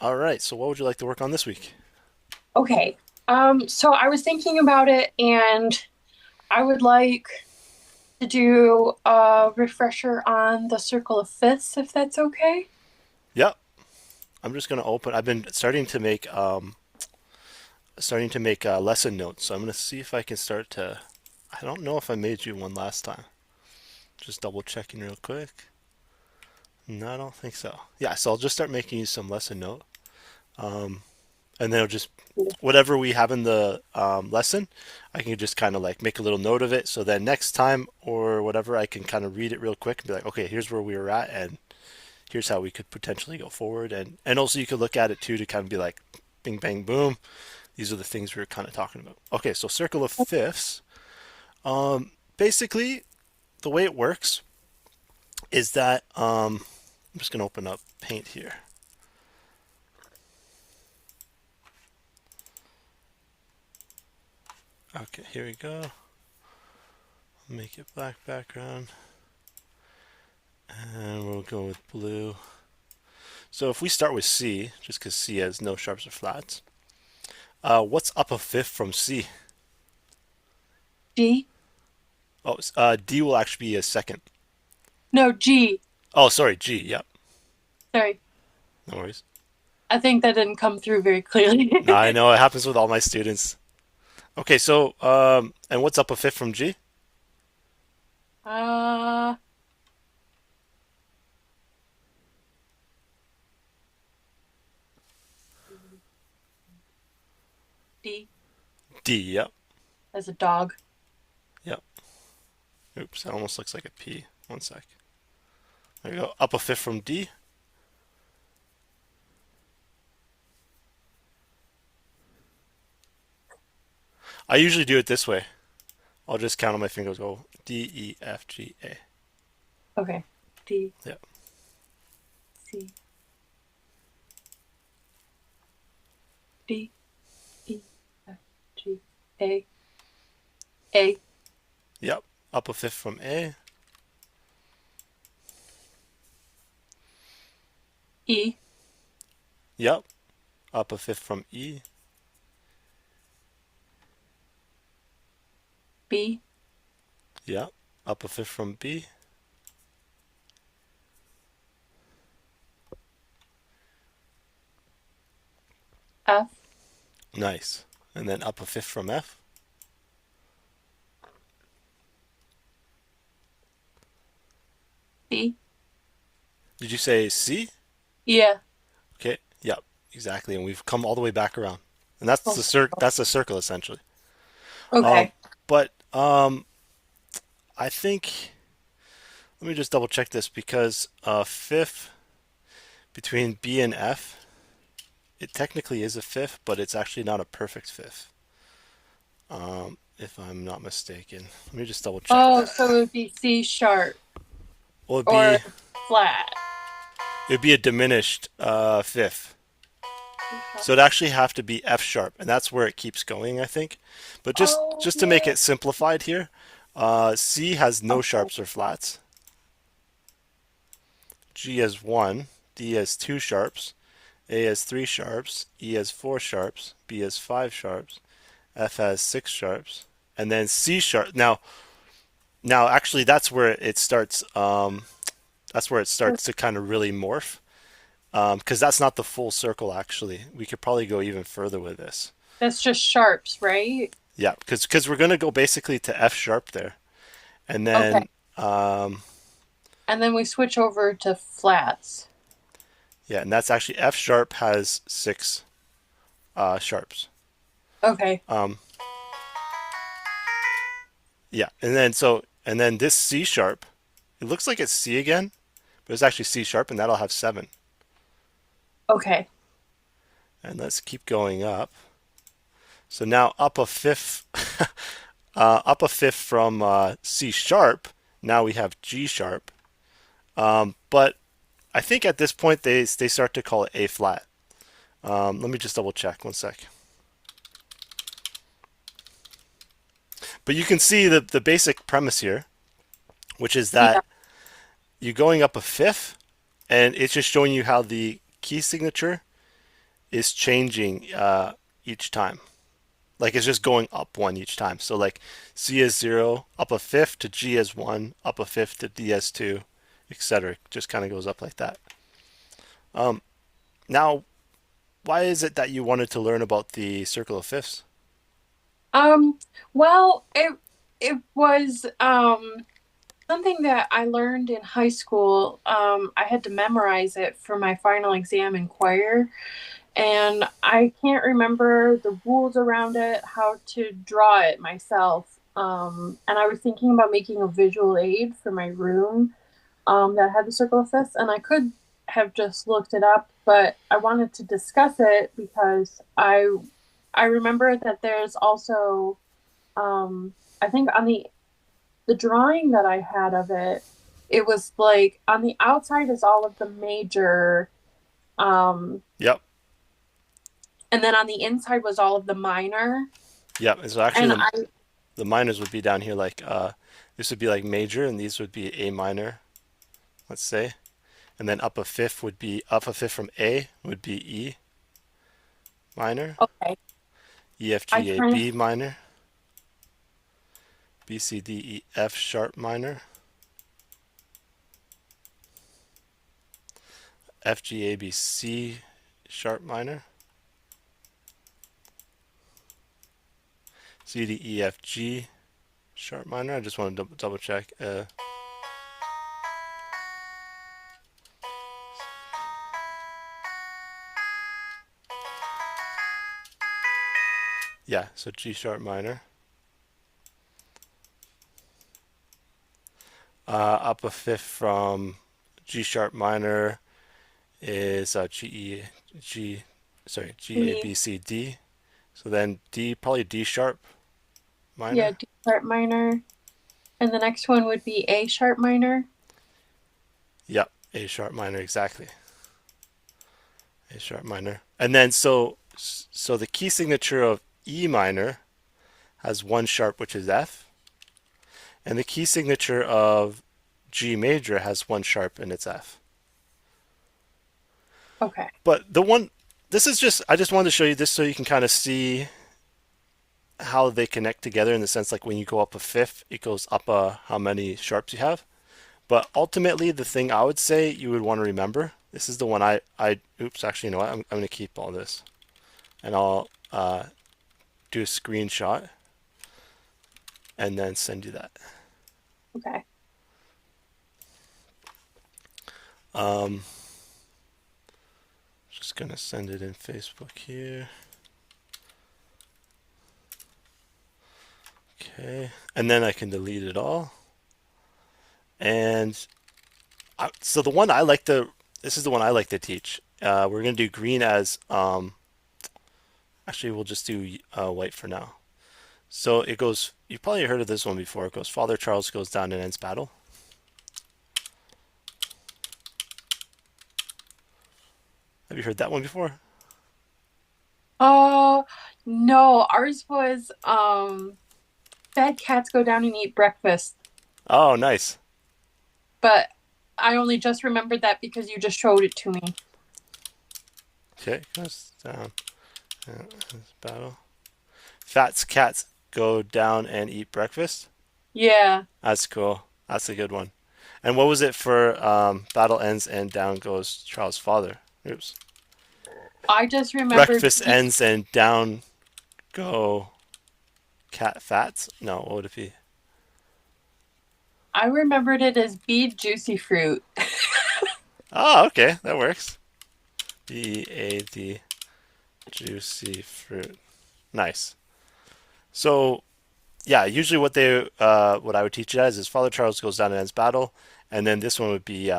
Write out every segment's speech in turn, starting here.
All right, so what would you like to work on this week? Okay. So I was thinking about it and I would like to do a refresher on the circle of fifths, if that's okay. Yep, I'm just gonna open. I've been starting to make lesson notes, so I'm gonna see if I can start to. I don't know if I made you one last time. Just double checking real quick. No, I don't think so. Yeah, so I'll just start making you some lesson note, and then it'll just whatever we have in the lesson, I can just kind of like make a little note of it. So then next time or whatever, I can kind of read it real quick and be like, okay, here's where we were at, and here's how we could potentially go forward. And also you could look at it too to kind of be like, bing, bang, boom. These are the things we were kind of talking about. Okay, so circle of fifths. Basically, the way it works is that I'm just gonna open up Paint here. Okay, here we go. Make it black background. And we'll go with blue. So if we start with C, just because C has no sharps or flats, what's up a fifth from C? G? Oh, D will actually be a second. No, G. Oh, sorry, G. Yep, Sorry. no worries. I think that didn't come through very clearly. I know it happens with all my students. Okay, so and what's up a fifth from G? Uh, D D. Yep, as a dog. yep. Oops, that almost looks like a P. One sec. There you go. Up a fifth from D. I usually do it this way. I'll just count on my fingers. Go D, E, F, G, A. Okay. D, Yep. C, D, E, F, G, A, A, Yep. Up a fifth from A. E, Yep. Up a fifth from E. B, Yep. Up a fifth from B. F, Nice. And then up a fifth from F. D. Did you say C? Yeah. Okay. Yep. Exactly. And we've come all the way back around. And that's Oh, that's the circle essentially. Um, okay. but I think let me just double check this because fifth between B and F, it technically is a fifth, but it's actually not a perfect fifth. If I'm not mistaken. Let me just double check Oh, that. so it would be C sharp Well, it'd or be flat. it'd be a diminished fifth. C sharp. So it'd actually have to be F sharp, and that's where it keeps going, I think. But just Oh, just to make yeah. it simplified here, C has no Okay. sharps or flats. G has one. D has two sharps. A has three sharps. E has four sharps. B has five sharps. F has six sharps. And then C sharp. Now, actually, that's where it starts. That's where it starts to kind of really morph. Because that's not the full circle. Actually, we could probably go even further with this. That's just sharps, right? Yeah, because we're gonna go basically to F sharp there, and Okay. then um, And then we switch over to flats. yeah, and that's actually F sharp has six sharps. Okay. Um, yeah, and then this C sharp, it looks like it's C again, but it's actually C sharp, and that'll have seven. Okay. And let's keep going up. So now up a fifth from C sharp. Now we have G sharp. But I think at this point they start to call it A flat. Let me just double check one sec. But you can see the basic premise here, which is Yeah. that you're going up a fifth, and it's just showing you how the key signature is changing each time. Like it's just going up one each time. So like C is 0, up a fifth to G is 1, up a fifth to D is 2, etc. Just kind of goes up like that. Now, why is it that you wanted to learn about the circle of fifths? Um, well, it was something that I learned in high school. I had to memorize it for my final exam in choir, and I can't remember the rules around it, how to draw it myself. And I was thinking about making a visual aid for my room that had the circle of fifths, and I could have just looked it up, but I wanted to discuss it because I remember that there's also I think on the drawing that I had of it, it was like on the outside is all of the major, um, Yep, and then on the inside was all of the minor. yep. So actually, And the minors would be down here. Like this would be like major, and these would be A minor. Let's say, and then up a fifth from A would be E minor, okay, E F I G A kind of B minor, B C D E F sharp minor, F G A B C sharp minor, C D E F G sharp minor. I just want to double check. Yeah, so G sharp minor. Up a fifth from G sharp minor is G A D, B C D. So then D, probably D sharp yeah, minor. D sharp minor, and the next one would be A sharp minor. Yep, A sharp minor exactly. A sharp minor. And then so the key signature of E minor has one sharp, which is F, and the key signature of G major has one sharp and it's F. Okay, But the one, this is just, I just wanted to show you this so you can kind of see how they connect together in the sense like when you go up a fifth, it goes up how many sharps you have. But ultimately, the thing I would say you would want to remember, this is the one oops, actually, you know what? I'm going to keep all this and I'll do a screenshot and then send you that. okay. Um, just going to send it in Facebook here. Okay. And then I can delete it all. And so the one I like to, this is the one I like to teach. We're going to do green as, actually, we'll just do white for now. So it goes, you've probably heard of this one before. It goes, Father Charles goes down and ends battle. Have you heard that one before? Uh, no, ours was fat cats go down and eat breakfast, Oh, nice. but I only just remembered that because you just showed it to me. Okay, goes down and ends battle. Fats cats go down and eat breakfast. Yeah, That's cool. That's a good one. And what was it for battle ends and down goes Charles' father? Oops. I just remembered Breakfast ends and down go cat fats? No, what would it be? I remembered it as bead juicy fruit. Oh, okay, that works. B-A-D, juicy fruit. Nice. So, yeah, usually what I would teach you guys is Father Charles goes down and ends battle, and then this one would be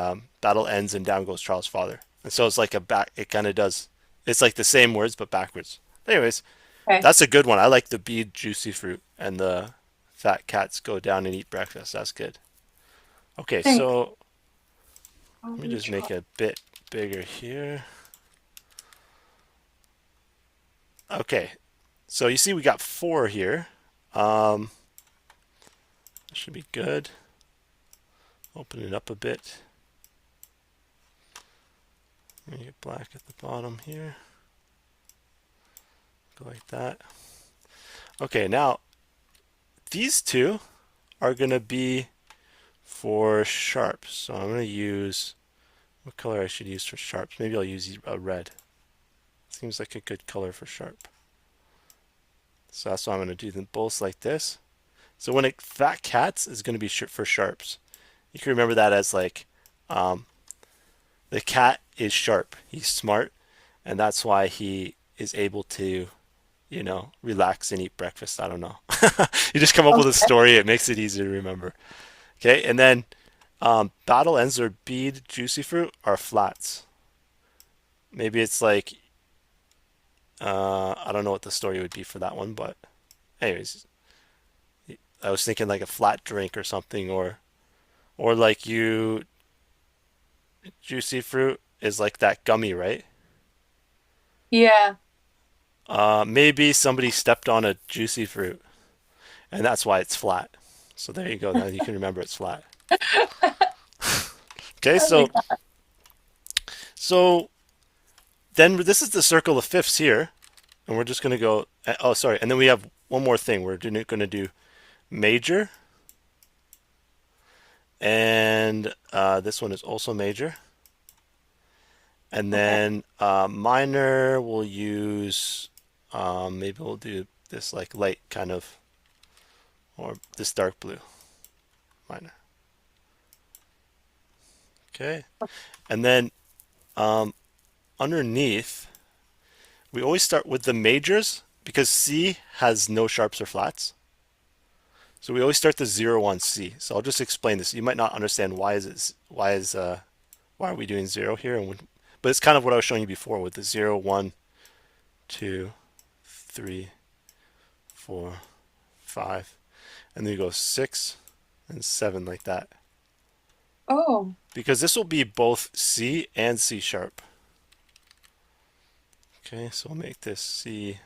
battle ends and down goes Charles' father. And so it's like a back. It kind of does. It's like the same words but backwards. Anyways, Okay, that's a good one. I like the bead juicy fruit and the fat cats go down and eat breakfast. That's good. Okay, thanks. so I'll let me just retry. make it a bit bigger here. Okay, so you see we got four here. Um, that should be good. Open it up a bit. Make it black at the bottom here. go like that. Okay, now these two are going to be for sharps. So I'm going to use, what color I should use for sharps? Maybe I'll use a red. Seems like a good color for sharp. So that's why I'm going to do them both like this. So when fat cats is going to be for sharps. You can remember that as like um, the cat is sharp. He's smart, and that's why he is able to, relax and eat breakfast. I don't know. You just come up with a Okay. story. It makes it easier to remember. Okay, and then battle ends or bead juicy fruit are flats. Maybe it's like I don't know what the story would be for that one, but anyways, I was thinking like a flat drink or something, or like you juicy fruit is like that gummy, right? Yeah. Maybe somebody stepped on a juicy fruit, and that's why it's flat. So there you go. Now you can remember it's flat. Okay, I so like that. so then this is the circle of fifths here, and we're just gonna go. Oh, sorry. And then we have one more thing. We're gonna do major, and this one is also major. And Okay. then minor, we'll use maybe we'll do this like light kind of, or this dark blue minor. Okay, and then um, underneath, we always start with the majors because C has no sharps or flats. So we always start the 0 on C. So I'll just explain this. You might not understand why are we doing 0 here, but it's kind of what I was showing you before with the 0, 1, 2, 3, 4, 5, and then you go 6 and 7 like that. Oh, Because this will be both C and C sharp. Okay, so we'll make this C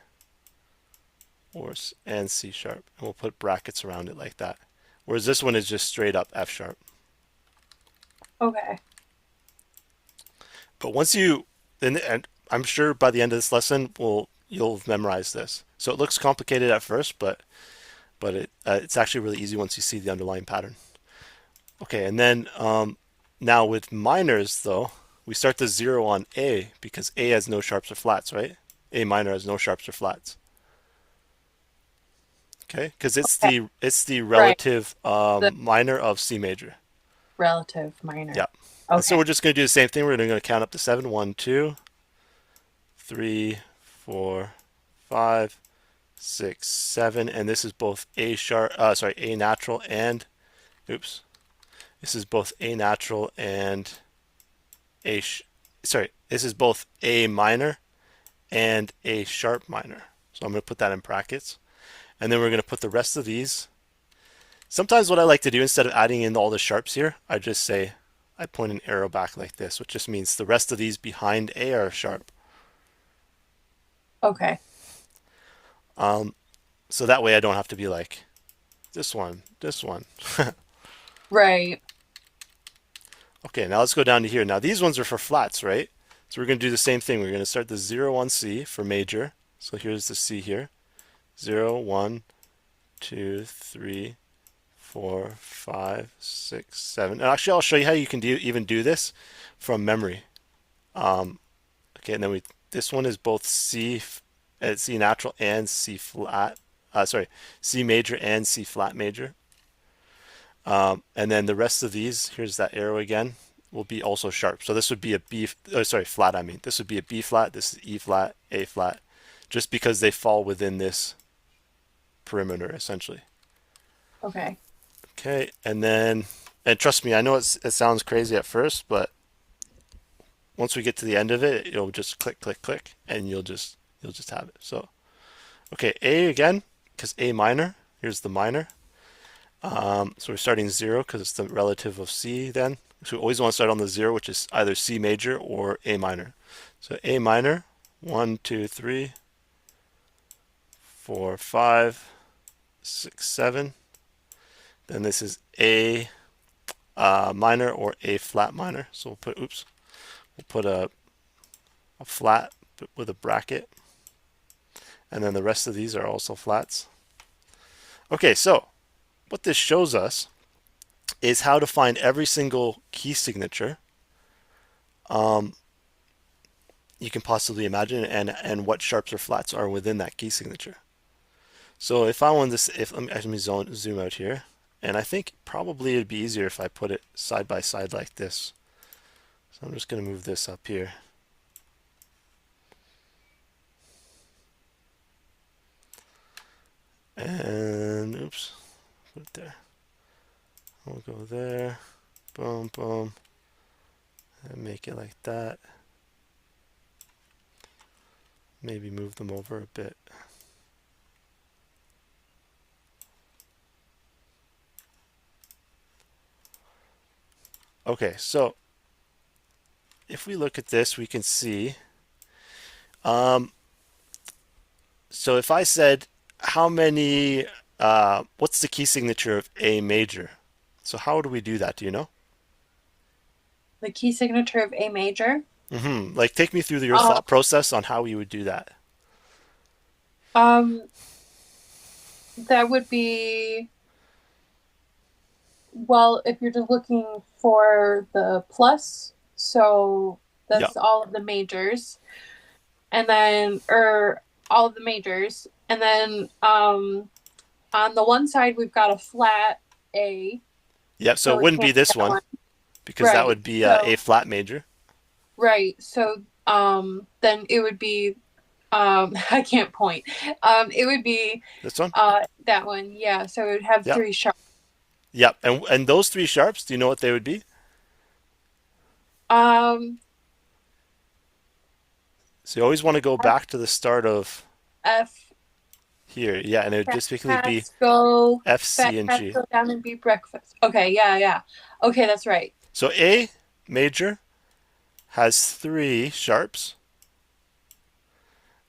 and C sharp, and we'll put brackets around it like that. Whereas this one is just straight up F sharp. okay. But once you, and I'm sure by the end of this lesson, you'll memorize this. So it looks complicated at first, but it's actually really easy once you see the underlying pattern. Okay, and then now with minors though, we start the 0 on A because A has no sharps or flats, right? A minor has no sharps or flats. Okay, because Okay. it's the Right. relative The minor of C major. relative Yeah. minor. And so Okay. we're just going to do the same thing. We're going to count up to 7. 1, 2, 3, 4, 5, 6, 7. And this is both A natural and, oops, this is both A natural and this is both A minor and A sharp minor. So I'm going to put that in brackets. And then we're going to put the rest of these. Sometimes what I like to do instead of adding in all the sharps here, I just say, I point an arrow back like this, which just means the rest of these behind A are sharp. Okay. So that way I don't have to be like, this one, this one. Right. Okay, now let's go down to here. Now these ones are for flats, right? So we're going to do the same thing. We're going to start the 0 on C for major. So here's the C here. 0, 1, 2, 3, 4, 5, 6, 7. And actually, I'll show you how you can even do this from memory. Okay, and then this one is both C natural and C flat. Sorry, C major and C flat major. And then the rest of these, here's that arrow again, will be also sharp. So this would be a flat. I mean, this would be a B flat. This is E flat, A flat, just because they fall within this perimeter essentially. Okay. Okay, and trust me, I know it sounds crazy at first, but once we get to the end of it, it'll just click, click, click, and you'll just have it. So, okay, A again, because A minor. Here's the minor. So we're starting 0 because it's the relative of C then. So we always want to start on the 0, which is either C major or A minor. So A minor, 1, 2, 3, 4, 5, 6, 7. Then this is A minor or A flat minor. So we'll put a flat with a bracket. And then the rest of these are also flats. Okay, so what this shows us is how to find every single key signature um, you can possibly imagine, and what sharps or flats are within that key signature. So if I want this, if let me zoom out here, and I think probably it'd be easier if I put it side by side like this. So I'm just going to move this up here. And oops, put it there. We'll go there, boom, boom, and make it like that. Maybe move them over a bit. Okay, so if we look at this, we can see. Um, so if I said, how many, what's the key signature of A major? So how do we do that? Do you know? The key signature of A major. Like, take me through your Um, thought process on how you would do that. um, that would be, well, if you're just looking for the plus, so Yeah. that's all of the majors, and then, or all of the majors, and then on the one side we've got a flat A, Yep. So so it we wouldn't be can't do this that one one. because that Right. would be A So flat major. right. So then it would be I can't point. It would be This one. that one. Yeah. So it would have Yep. three sharp. Yep. And those three sharps, do you know what they would be? Um So you always want to go F, back to the start of F here. Yeah, and it would fat just basically be cats go F, fat C, and cats G. go down and beat breakfast. Okay, yeah, yeah. Okay, that's right. So A major has three sharps,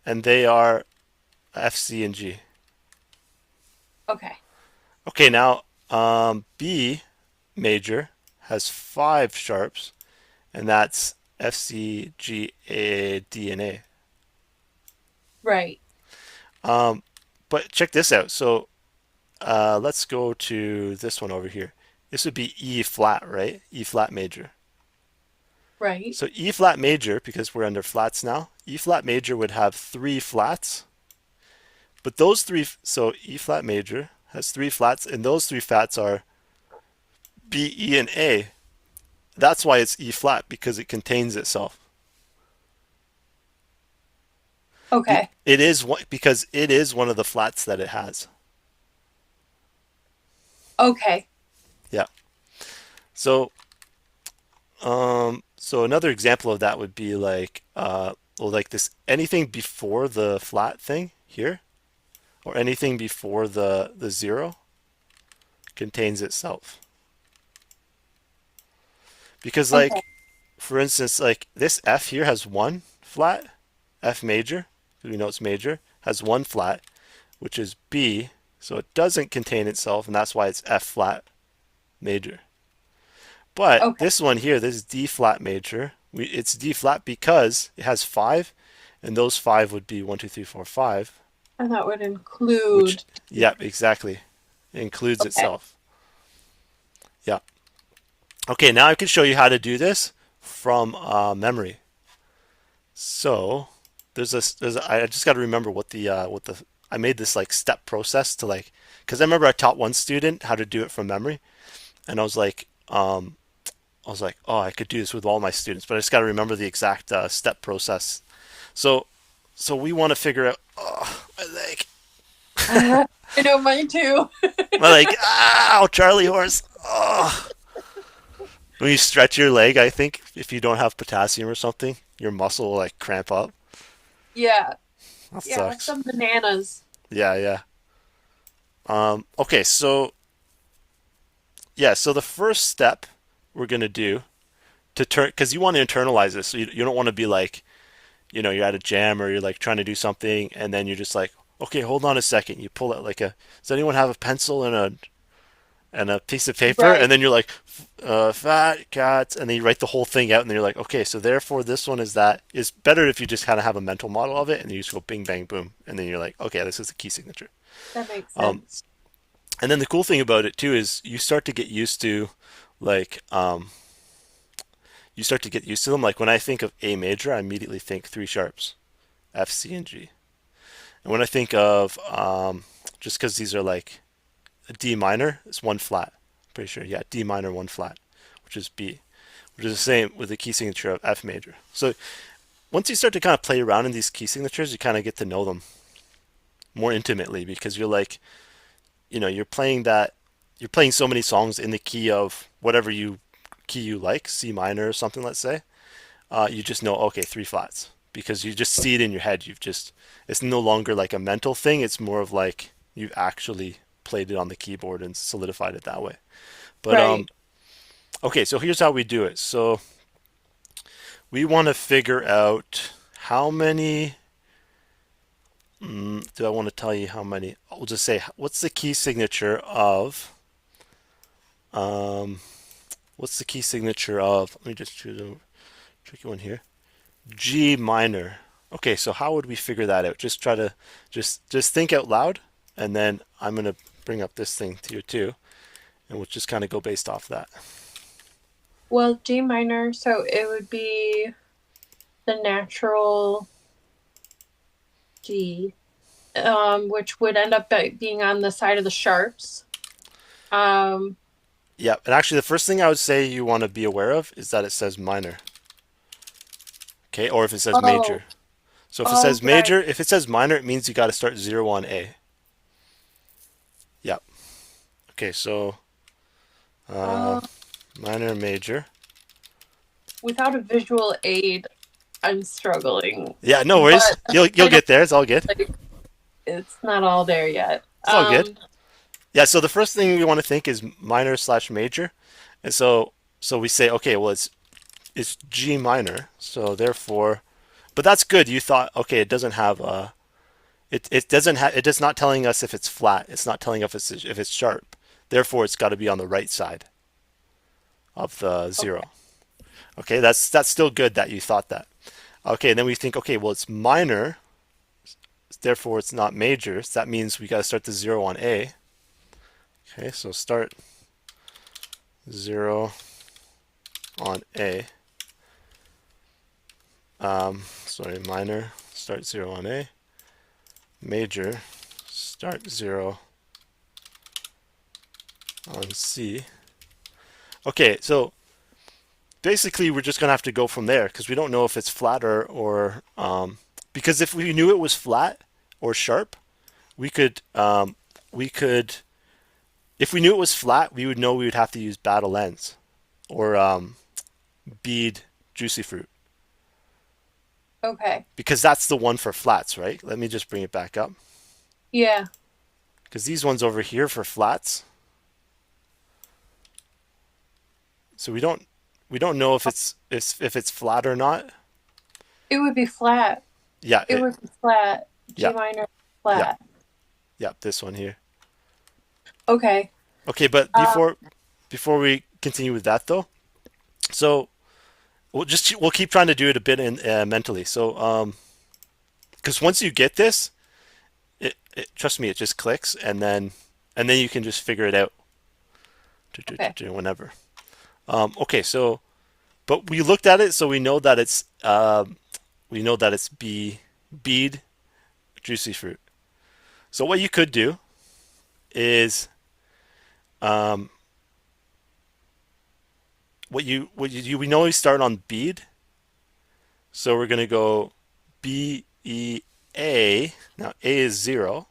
and they are F, C, and G. Okay. Okay, now B major has five sharps, and that's F, C, G, A, D, and A. Right. Um, but check this out. So let's go to this one over here. This would be E flat, right? E flat major. Right. So E flat major, because we're under flats now, E flat major would have three flats. But those three, so E flat major has three flats, and those three flats are B, E, and A. That's why it's E flat, because it contains itself. Okay. It is because it is one of the flats that it has. Okay. Yeah. So so another example of that would be like well, like this, anything before the flat thing here, or anything before the zero contains itself. Because Okay. like, for instance, like this F here has one flat, F major, because we know it's major, has one flat, which is B, so it doesn't contain itself, and that's why it's F flat major. But Okay. this one here, this is D flat major. It's D flat because it has five, and those five would be one, two, three, four, five, And that would which, include yep, exactly, it includes okay. itself. Yeah. Okay, now I can show you how to do this from memory. So I just got to remember what the I made this like step process to like, because I remember I taught one student how to do it from memory, and I was like, oh, I could do this with all my students, but I just got to remember the exact step process. So so we want to figure out, oh, my leg, I know mine too. my leg, ow, Charlie horse, oh. When you stretch your leg, I think if you don't have potassium or something, your muscle will like cramp up. Yeah. That Yeah, sucks. some bananas. Yeah, yeah. Okay, so yeah, so the first step we're gonna do to turn, because you want to internalize this, so you don't want to be like, you're at a jam or you're like trying to do something, and then you're just like, okay, hold on a second. You pull out like a, does anyone have a pencil and and a piece of paper, and Right. then you're like, fat cats, and then you write the whole thing out, and then you're like, okay, so therefore this one is that. It's better if you just kind of have a mental model of it, and you just go bing, bang, boom, and then you're like, okay, this is the key signature. That makes Um, sense. and then the cool thing about it too is you start to get used to, like, you start to get used to them. Like when I think of A major, I immediately think three sharps, F, C, and G. And when I think of, just because these are like a D minor, it's one flat. Pretty sure, yeah, D minor, one flat, which is B, which is the same with the key signature of F major. So once you start to kind of play around in these key signatures, you kind of get to know them more intimately because you're like, you're playing so many songs in the key of whatever you key you like, C minor or something, let's say. You just know, okay, three flats because you just see it in your head. It's no longer like a mental thing. It's more of like you've actually played it on the keyboard and solidified it that way. But Right. okay, so here's how we do it. So we want to figure out how many. Do I want to tell you how many? We'll just say what's the key signature of. Um, what's the key signature of? Let me just choose a tricky one here. G minor. Okay, so how would we figure that out? Just try to just think out loud, and then I'm gonna bring up this thing here too, and we'll just kind of go based off that. Well, G minor, so it would be the natural G, which would end up being on the side of the sharps. Um, Yeah, and actually, the first thing I would say you want to be aware of is that it says minor. Okay, or if it says oh, major. So if it oh, says right. major, if it says minor, it means you got to start 0 on A. Yeah. Okay, so uh, Uh, minor, major. without a visual aid, I'm struggling, Yeah, no worries. but You'll I know get there. It's all good. like it's not all there yet. It's all good. Yeah, so the first thing we want to think is minor slash major. And so we say, okay, well it's G minor. So therefore, but that's good. You thought, okay, it doesn't have it doesn't have it is not telling us if it's flat. It's not telling us if it's sharp. Therefore, it's got to be on the right side of the Okay. zero. Okay, that's still good that you thought that. Okay, then we think, okay, well it's minor, therefore it's not major. So that means we got to start the 0 on A. Okay, so start 0 on A. Sorry, minor, start 0 on A. Major, start 0 on C. Okay, so basically we're just going to have to go from there because we don't know if it's flat or because if we knew it was flat or sharp, we could, we could, if we knew it was flat, we would know we would have to use battle lens or bead juicy fruit Okay. because that's the one for flats, right? Let me just bring it back up Yeah. because these ones over here for flats. So we don't know if it's flat or not. It would be flat. Yeah, It would be flat. G yeah, minor yeah, flat. yeah. This one here. Okay. Okay, but Um, before we continue with that though, so we'll keep trying to do it a bit mentally. So because once you get this, trust me, it just clicks, and then you can just figure it out okay. whenever. Okay, so but we looked at it, so we know that it's bead juicy fruit. So what you could do is um, we know we start on bead, so we're gonna go B E A. Now A is 0.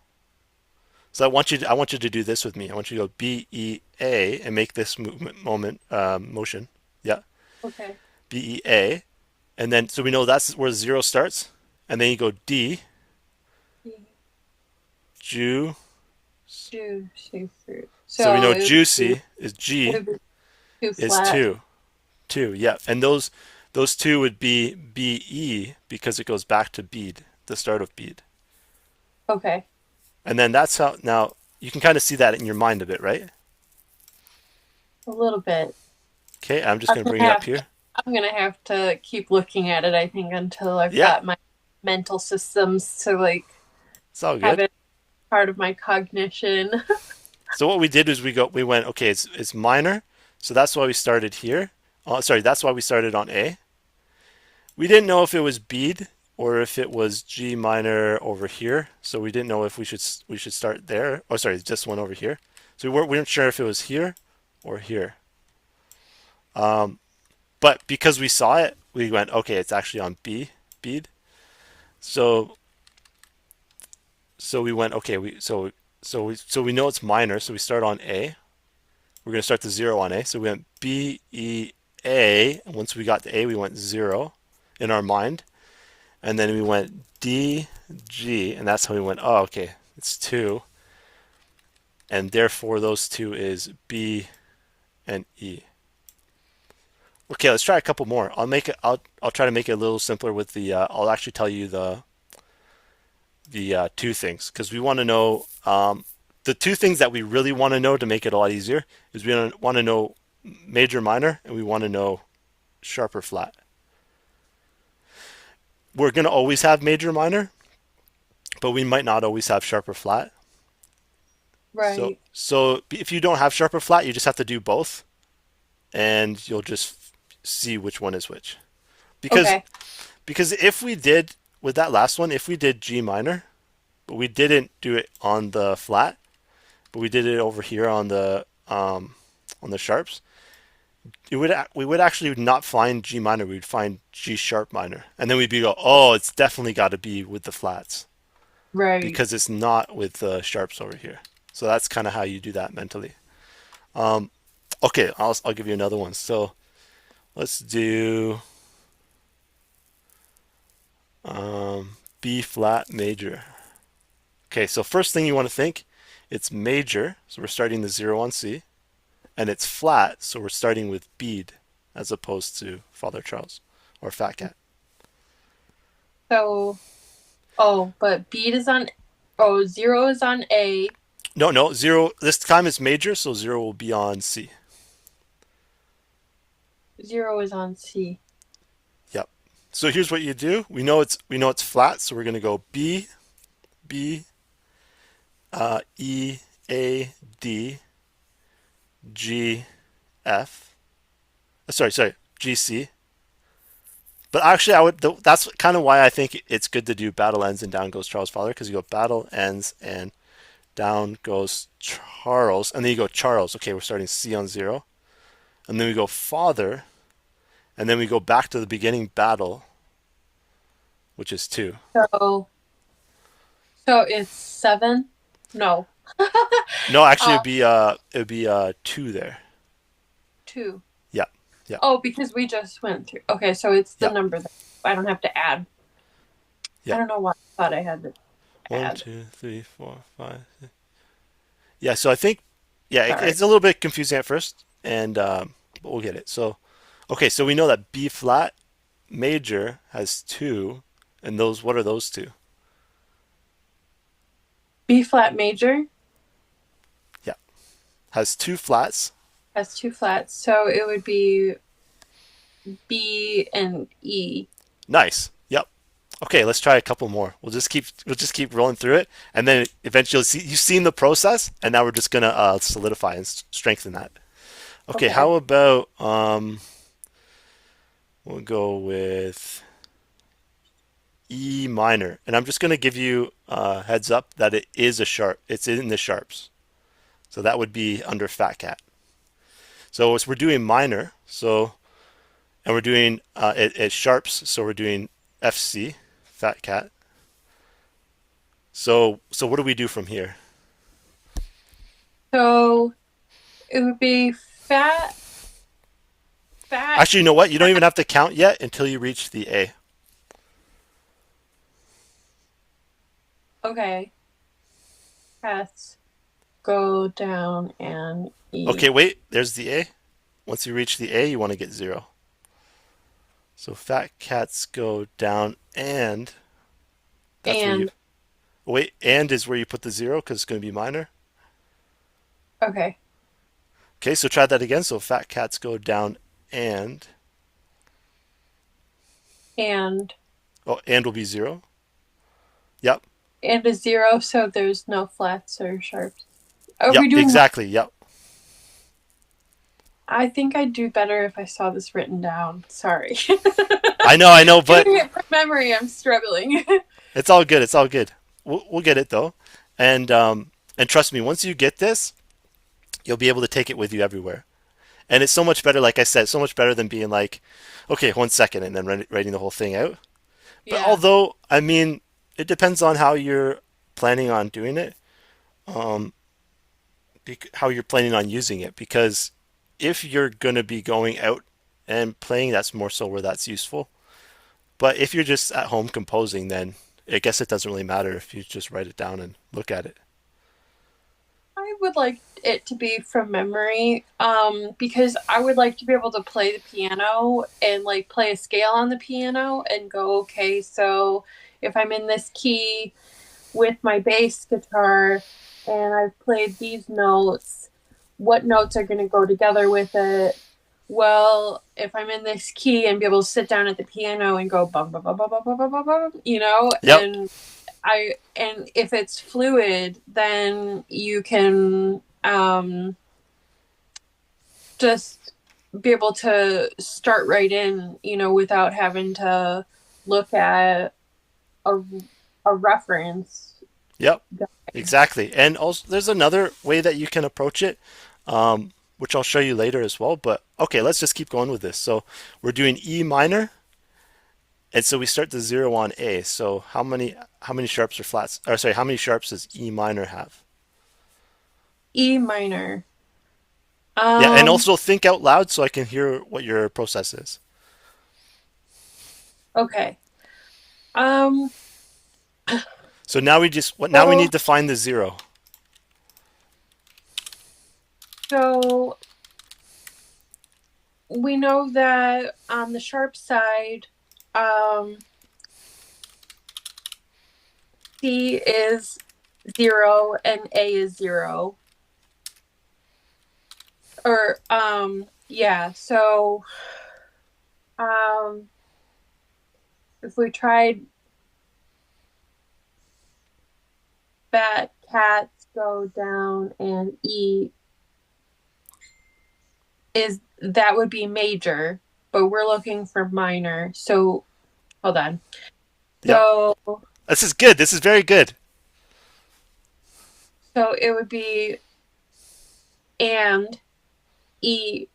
So I want you to do this with me. I want you to go B E A and make this motion. Yeah, Okay. B E A, and then so we know that's where 0 starts, and then you go D Ju. Juicy fruit. So we So know it would be, juicy is G it would be too is flat. 2, yeah, and those two would be B E because it goes back to bead, the start of bead, Okay. and then that's how now you can kind of see that in your mind a bit, right? a little bit. Okay, I'm just I'm going to gonna bring it up have here. I'm gonna have to keep looking at it, I think, until I've Yeah, got my mental systems to like it's all have good. it part of my cognition. So what we did is we went, okay, it's minor. So that's why we started here. Oh, sorry, that's why we started on A. We didn't know if it was bead or if it was G minor over here. So we didn't know if we should start there. Oh, sorry, just one over here. So we weren't sure if it was here or here. But because we saw it, we went, okay, it's actually on B bead. So we went, okay, we know it's minor, so we start on A. We're going to start the 0 on A. So we went B, E, A. And once we got to A, we went 0 in our mind. And then we went D, G. And that's how we went, oh, okay, it's 2. And therefore, those two is B and E. Okay, let's try a couple more. I'll try to make it a little simpler with the, I'll actually tell you the two things because we want to know the two things that we really want to know to make it a lot easier is we want to know major minor and we want to know sharp or flat. We're going to always have major minor, but we might not always have sharp or flat. So Right. so if you don't have sharp or flat, you just have to do both and you'll just see which one is which. Because Okay. because if we did with that last one, if we did G minor, but we didn't do it on the flat, but we did it over here on the sharps, we would actually not find G minor. We'd find G sharp minor, and then we'd be go, oh, it's definitely got to be with the flats Right. because it's not with the sharps over here. So that's kind of how you do that mentally. Okay, I'll give you another one. So let's do B flat major. Okay, so first thing you want to think, it's major, so we're starting the 0 on C, and it's flat, so we're starting with bead as opposed to Father Charles or Fat Cat. So, oh, but beat is on, oh, zero is on A, No, no, 0, this time it's major, so 0 will be on C. zero is on C. Yep. So here's what you do. We know it's flat, so we're going to go B, B, E, A, D, G, F. Sorry, G, C. But actually, That's kind of why I think it's good to do battle ends and down goes Charles Father because you go battle ends and down goes Charles, and then you go Charles. Okay, we're starting C on 0, and then we go Father, and then we go back to the beginning battle, which is 2. So, so it's seven? No. No, actually, Uh, it'd be 2 there. two. Yeah, yeah, Oh, because we just went through. Okay, so it's the yeah, number that I don't have to add. I yeah. don't know why I thought I had to One, add. two, three, four, five. Yeah, so I think, yeah, Sorry. it's a little bit confusing at first, and but we'll get it. So, okay, so we know that B flat major has 2, and what are those two? B flat major Yeah, has 2 flats. has two flats, so it would be B and E. Nice. Yep. Okay, let's try a couple more. We'll just keep rolling through it, and then eventually you've seen the process, and now we're just gonna solidify and strengthen that. Okay, Okay. how about we'll go with E minor, and I'm just gonna give you a heads up that it is a sharp. It's in the sharps, so that would be under Fat Cat. So we're doing minor, and we're doing it sharps, so we're doing FC, Fat Cat. So what do we do from here? So it would be fat. Actually, you know what? You don't even have to count yet until you reach the A. Okay. Cats go down and E. Okay, wait. There's the A. Once you reach the A, you want to get 0. So fat cats go down, and that's where you And wait. And is where you put the 0 because it's going to be minor. okay. Okay, so try that again. So fat cats go down and and oh, and will be zero. Yep. and a zero, so there's no flats or sharps. Are Yep. we doing? Exactly. Yep. I think I'd do better if I saw this written down. Sorry. I know, but Doing it from memory, I'm struggling. it's all good. It's all good. We'll get it though, and trust me, once you get this, you'll be able to take it with you everywhere. And it's so much better. Like I said, so much better than being like, okay, 1 second, and then writing the whole thing out. But Yeah. although, I mean, it depends on how you're planning on doing it, um, how you're planning on using it. Because if you're going to be going out and playing, that's more so where that's useful. But if you're just at home composing, then I guess it doesn't really matter if you just write it down and look at it. I would like it to be from memory, because I would like to be able to play the piano and like play a scale on the piano and go, okay, so if I'm in this key with my bass guitar and I've played these notes, what notes are going to go together with it? Well, if I'm in this key and be able to sit down at the piano and go bum bum bum bum bum bum bum bum, bum, Yep. and if it's fluid, then you can just be able to start right in, without having to look at a a reference. Yep. Exactly. And also, there's another way that you can approach it, which I'll show you later as well. But okay, let's just keep going with this. So we're doing E minor, and so we start the zero on A. So how many sharps or flats? Or sorry, how many sharps does E minor have? E minor. Yeah, and Um, also think out loud so I can hear what your process is. okay. Um, So now we just what now we so need to find the zero. so we know that on the sharp side, um, C is zero and A is zero. Or yeah, so um if we tried fat cats go down and eat, is that would be major, but we're looking for minor. So hold on. Yep. So This is good. This is very good. so it would be and eat.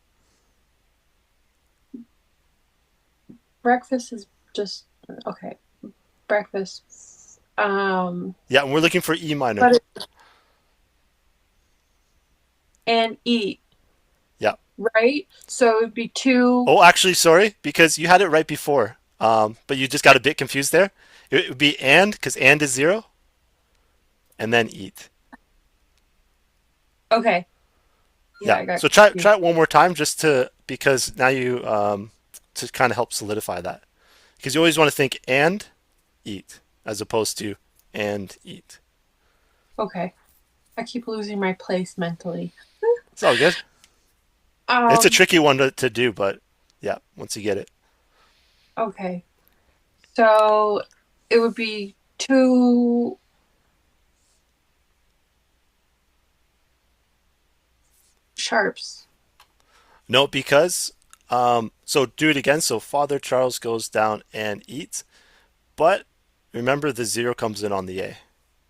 Breakfast is just okay. Breakfast. Yeah, and we're looking for E minor. But and eat, Yeah. right? So it would be two. Oh, actually, sorry, because you had it right before. But you just got a bit confused there. It would be and, because and is zero, and then eat. Okay. Yeah, Yeah. I got So try confused. try it one more time, just to because now you to kind of help solidify that. Because you always want to think and eat as opposed to and eat. Okay. I keep losing my place mentally. It's all good. It's a Um, tricky one to do, but yeah, once you get it. okay. So it would be two sharps. No, because so do it again. So Father Charles goes down and eats, but remember the zero comes in on the A.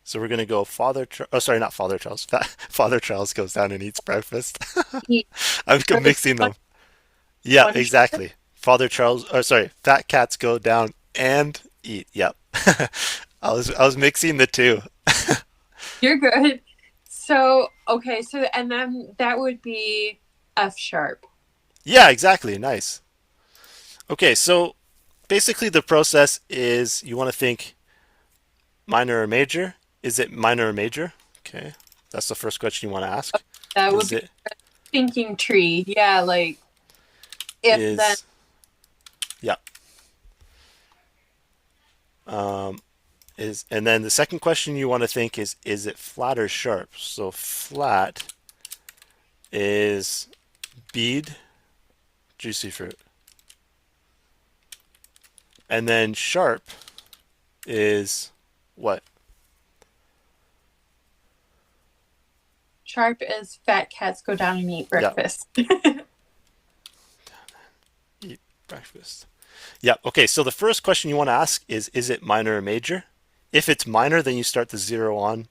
So we're gonna go oh, sorry, not Father Charles. Father Charles goes down and eats breakfast. Eat. I'm There's mixing one, them. Yeah, one sharp. exactly. Father Charles. Oh, sorry. Fat cats go down and eat. Yep. I was mixing the two. You're good. So, okay. So, and then that would be F sharp. Yeah, exactly. Nice. Okay, so basically the process is you want to think minor or major. Is it minor or major? Okay, that's the first question you want to ask. That would Is be it thinking tree. Yeah, like if then. is yeah is and then the second question you want to think is it flat or sharp? So flat is bead, juicy fruit. And then sharp is what? Sharp is fat cats go down and eat Yep, breakfast. eat breakfast. Yep. Okay, so the first question you want to ask is it minor or major? If it's minor, then you start the zero on.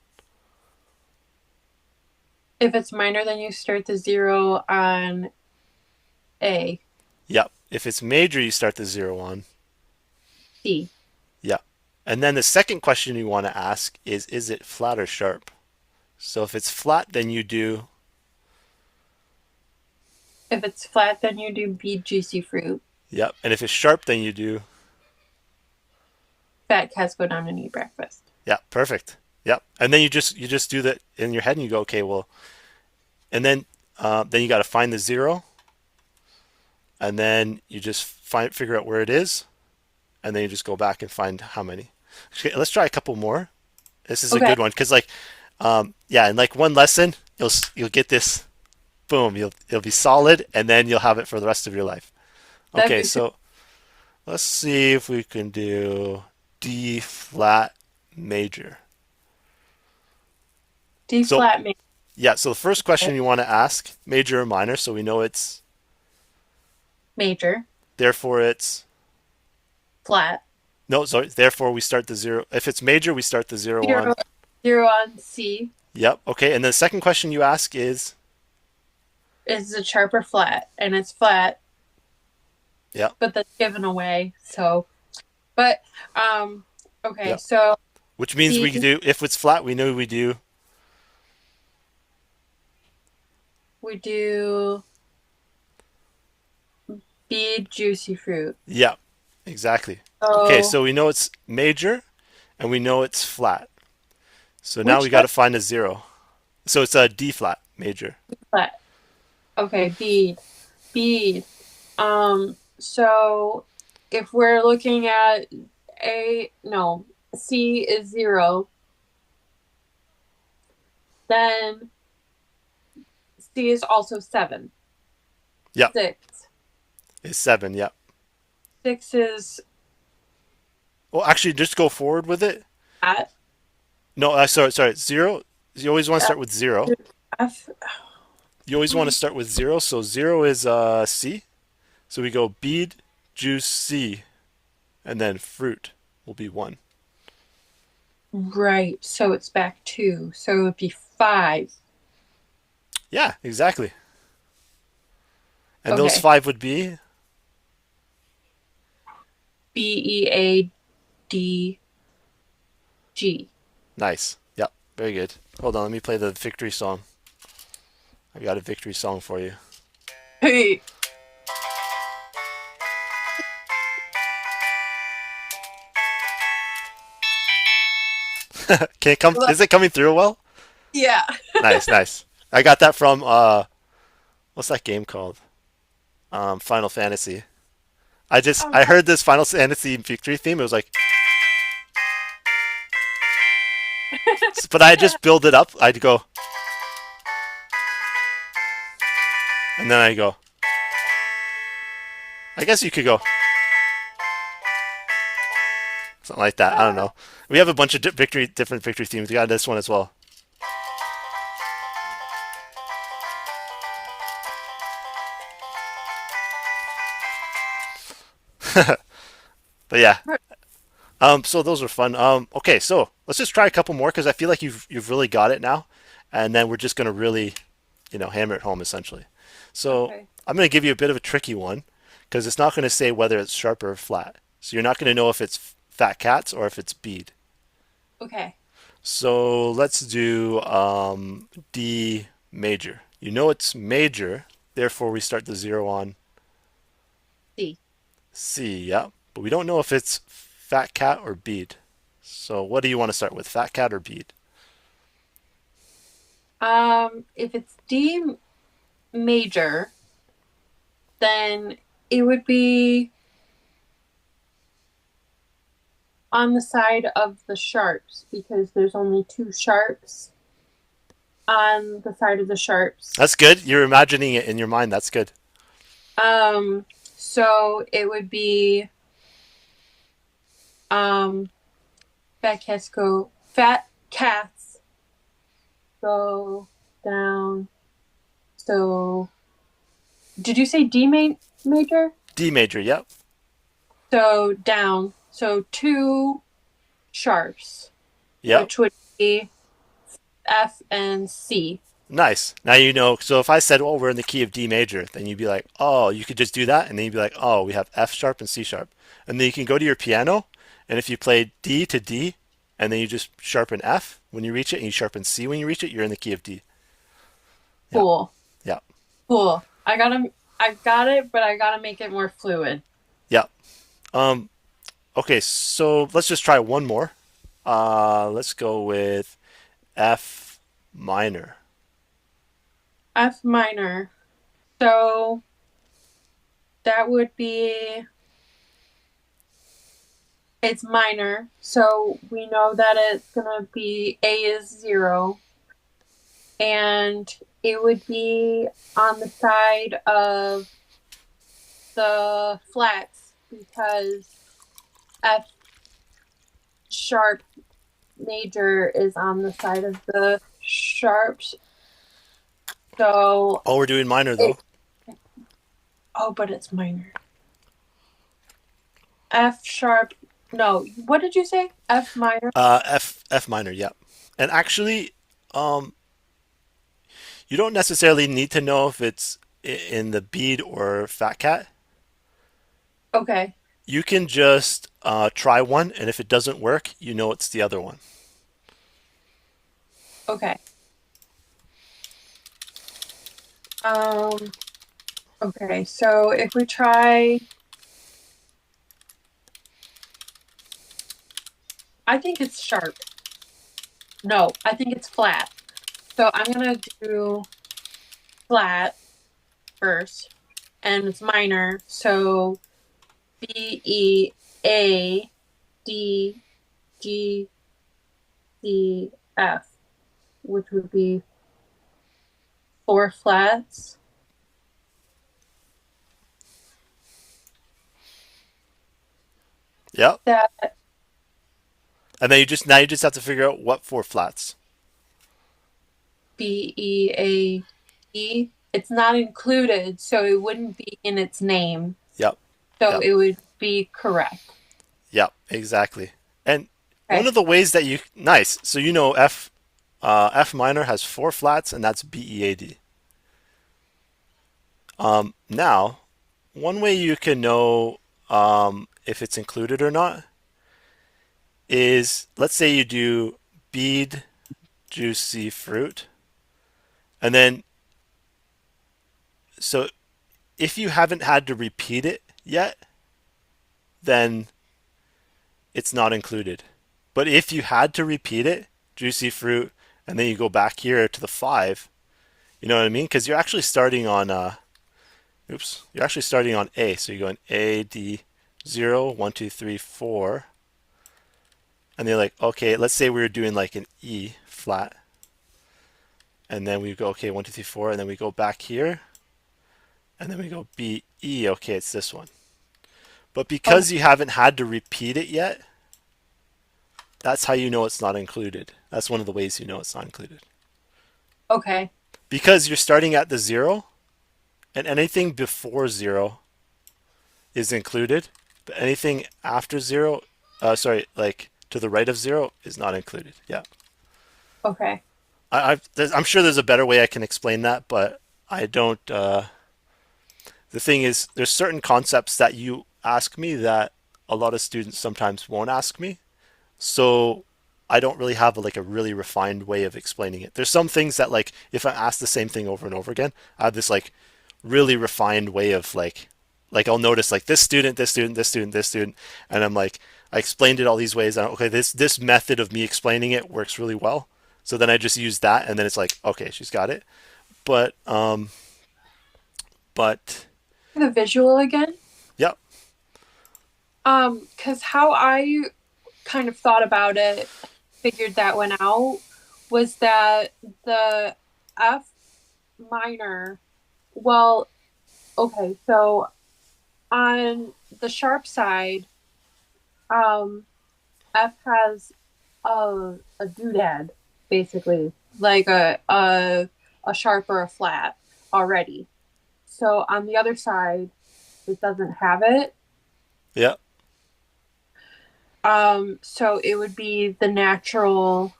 If it's minor, then you start the zero on A, Yep. If it's major, you start the zero on. C. Yep. And then the second question you want to ask is it flat or sharp? So if it's flat, then you do, If it's flat, then you do B, juicy fruit. yep. And if it's sharp, then you do, Fat cats go down and eat breakfast. yeah, perfect. Yep. And then you just do that in your head and you go, okay, well, and then you got to find the zero, and then you just figure out where it is, and then you just go back and find how many. Okay, let's try a couple more. This is a Okay, good one because yeah, in like one lesson, you'll get this. Boom, it'll be solid, and then you'll have it for the rest of your life. that'd Okay, be so let's see if we can do D flat major. D So flat yeah, so the first question you want to ask, major or minor, so we know it's major, therefore it's flat. no, sorry, therefore we start the zero. If it's major, we start the zero Zero, on. zero on C. Yep, okay, and then the second question you ask is Is it sharp or flat? And it's flat, yep, but that's given away. So, but um, okay, yep. so Which means B, we do if it's flat, we know we do we do B, juicy fruit. yep, exactly. Okay, So so we know it's major and we know it's flat. So now which we got one to find a zero. So it's a D flat major. is flat? Okay, bead, bead. So if we're looking at A, no, C is zero, then C is also seven. Yep, Six. it's seven. Yep. Six is Well, actually, just go forward with it. at No, sorry, zero. You always want to F. start with zero. F. You always want to start with zero. So zero is C. So we go bead, juice, C, and then fruit will be one. Right. So it's back two. So it would be five. Yeah, exactly. And those Okay. five would be BEADG. nice. Yep, very good. Hold on, let me play the victory song. I got a victory song for you. Hey. Can it come? Is it coming through well? Yeah. Nice, nice. I got that from what's that game called? Final Fantasy. Oh, I heard this Final Fantasy victory theme. It was like, but I just build it up. I'd go, and then I go. I guess you could go something like that. I don't know. We have a bunch of different victory themes. We got this one as well. But yeah, so those are fun. Okay, so let's just try a couple more because I feel like you've really got it now, and then we're just gonna really, hammer it home essentially. So okay. I'm gonna give you a bit of a tricky one because it's not gonna say whether it's sharp or flat. So you're not gonna know if it's fat cats or if it's bead. Okay. So let's do D major. You know it's major, therefore we start the zero on C. C. Yeah, but we don't know if it's fat cat or bead. So what do you want to start with, fat cat or bead? If it's D major, then it would be on the side of the sharps because there's only two sharps. on the side of the sharps. That's good. You're imagining it in your mind. That's good. So it would be um fat cats go down. So did you say major? D major. Yep. So down. So two sharps, Yep. which would be F and C. Nice. Now you know. So if I said, "Oh, we're in the key of D major," then you'd be like, "Oh, you could just do that," and then you'd be like, "Oh, we have F sharp and C sharp," and then you can go to your piano, and if you play D to D, and then you just sharpen F when you reach it, and you sharpen C when you reach it, you're in the key of D. Yeah. Cool. Yeah. Cool. I got it, but I gotta make it more fluid. Yeah. Um. Okay. So let's just try one more. Let's go with F minor. F minor. So that would be, it's minor. So we know that it's gonna be A is 0. And it would be on the side of the flats because F sharp major is on the side of the sharps. So Oh, we're doing minor though. it, oh, but it's minor. F sharp. No, what did you say? F minor. F minor. Yeah. And actually, um, you don't necessarily need to know if it's in the bead or fat cat. Okay. You can just try one, and if it doesn't work, you know it's the other one. Okay. Um. Okay. So if we try, I think it's sharp. No, I think it's flat. So I'm gonna do flat first, and it's minor. So B, E, A, D, G, C, F, which would be four flats. Yep. That And then you just have to figure out what four flats. B, E, A, E. It's not included, so it wouldn't be in its name. Yep. So Yep. it would be correct. Yep. Exactly. And one Okay. of the ways that you nice. So you know F minor has four flats, and that's B E A D. Now, one way you can know if it's included or not is let's say you do bead juicy fruit, and then so if you haven't had to repeat it yet, then it's not included. But if you had to repeat it, juicy fruit, and then you go back here to the five, you know what I mean? Because you're actually starting on you're actually starting on A. So you're going A, D, 0, 1, 2, 3, 4. And they're like, okay, let's say we were doing like an E flat. And then we go, okay, 1, 2, 3, 4. And then we go back here. And then we go B, E. Okay, it's this one. But Oh, because you haven't had to repeat it yet, that's how you know it's not included. That's one of the ways you know it's not included. okay. Because you're starting at the 0, and anything before 0 is included, but anything after 0, sorry, like to the right of 0 is not included. Yeah. Okay. I'm sure there's a better way I can explain that, but I don't. The thing is, there's certain concepts that you ask me that a lot of students sometimes won't ask me. So I don't really have like a really refined way of explaining it. There's some things that like if I ask the same thing over and over again, I have this like really refined way of like I'll notice like this student, this student, this student, this student, and I'm like I explained it all these ways. And okay, this method of me explaining it works really well. So then I just use that, and then it's like okay, she's got it. But but The visual again. yeah, Because how I kind of thought about it, figured that one out, was that the F minor. Well, okay, so on the sharp side, um, F has a doodad, basically, like a sharp or a flat already. So on the other side, it doesn't have it. Yeah. So it would be the natural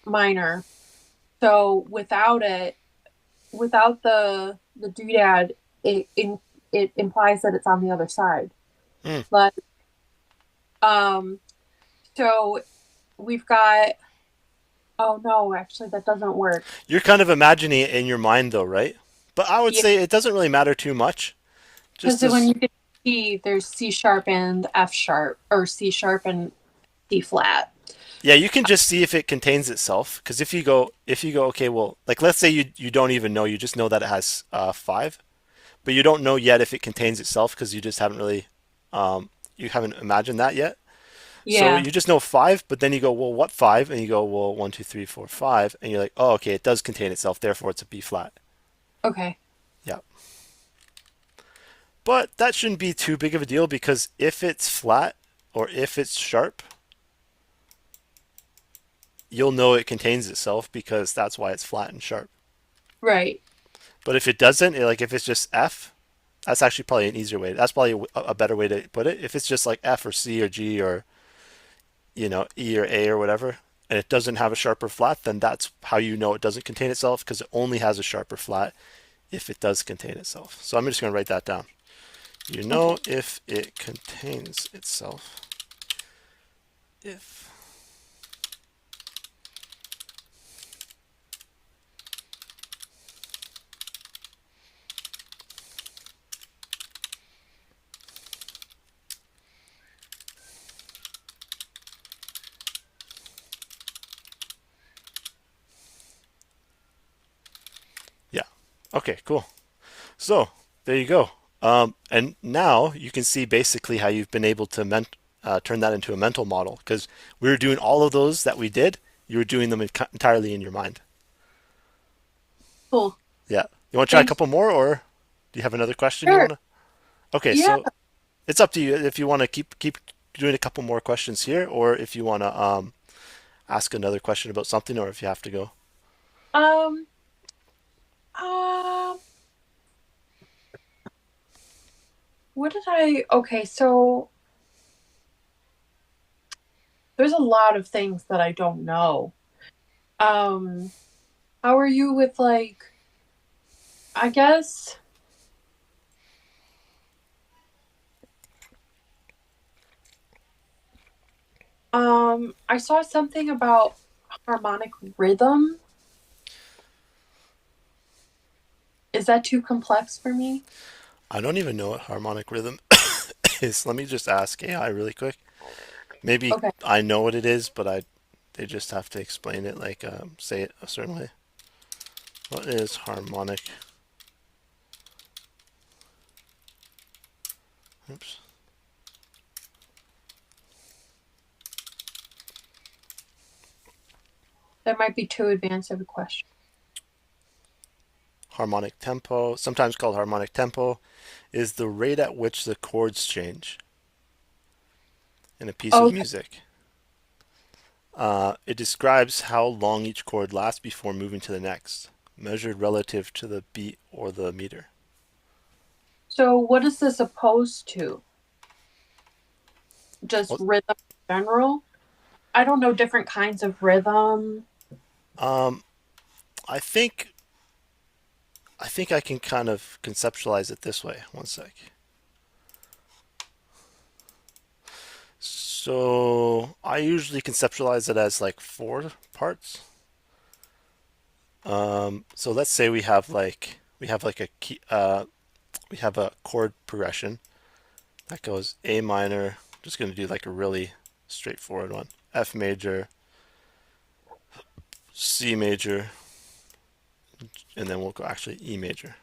minor. So without it, without the doodad, it implies that it's on the other side. Mm. But um, so we've got. Oh no, actually, that doesn't work. You're kind of imagining it in your mind though, right? But I would Yeah, say it doesn't really matter too much. because Just when as you get C, there's C sharp and F sharp, or C sharp and C flat. yeah, you can just see if it contains itself. Because if you go, okay, well, like let's say you don't even know, you just know that it has five, but you don't know yet if it contains itself because you just haven't really, you haven't imagined that yet. So Yeah. you just know five, but then you go, well, what five? And you go, well, one, two, three, four, five, and you're like, oh, okay, it does contain itself, therefore it's a B flat. Okay. Yeah. But that shouldn't be too big of a deal because if it's flat or if it's sharp, you'll know it contains itself because that's why it's flat and sharp. Right. But if it doesn't, like if it's just F, that's actually probably an easier way. That's probably a better way to put it. If it's just like F or C or G or E or A or whatever, and it doesn't have a sharp or flat, then that's how you know it doesn't contain itself because it only has a sharp or flat if it does contain itself. So I'm just going to write that down. You Okay. know if it contains itself. If. Yeah. Okay, cool. So there you go. And now you can see basically how you've been able to turn that into a mental model because we were doing all of those that we did. You were doing them entirely in your mind. Cool. Yeah. You want to try a Thank you. couple more, or do you have another question you Sure. want to? Okay, Yeah. so it's up to you if you want to keep doing a couple more questions here, or if you want to ask another question about something, or if you have to go. Um. Um. What did I? Okay, so there's a lot of things that I don't know. Um. How are you with like? I guess. I saw something about harmonic rhythm. Is that too complex for me? I don't even know what harmonic rhythm is. Let me just ask AI really quick. Maybe Okay. I know what it is, but they just have to explain it, like say it a certain way. What is harmonic? Oops. That might be too advanced of a question. Harmonic tempo, sometimes called harmonic tempo, is the rate at which the chords change in a piece of Okay. music. It describes how long each chord lasts before moving to the next, measured relative to the beat or the meter. So what is this opposed to? Just Well, rhythm in general? I don't know different kinds of rhythm. um, I think I think I can kind of conceptualize it this way. One sec. So I usually conceptualize it as like four parts. So let's say we have like a key, we have a chord progression that goes A minor. Just going to do like a really straightforward one. F major, C major, and then we'll go actually E major.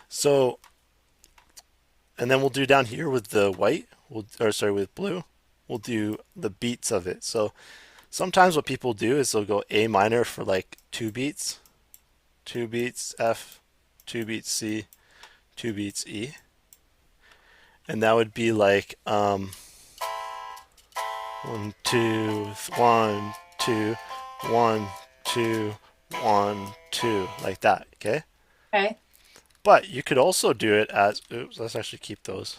So, and then we'll do down here with the white, or sorry, with blue, we'll do the beats of it. So Sometimes what people do is they'll go A minor for like 2 beats, 2 beats F, 2 beats C, 2 beats E, and that would be like 1 2 1 2 1 2 1 2 like that. Okay, Okay. but you could also do it as oops. Let's actually keep those.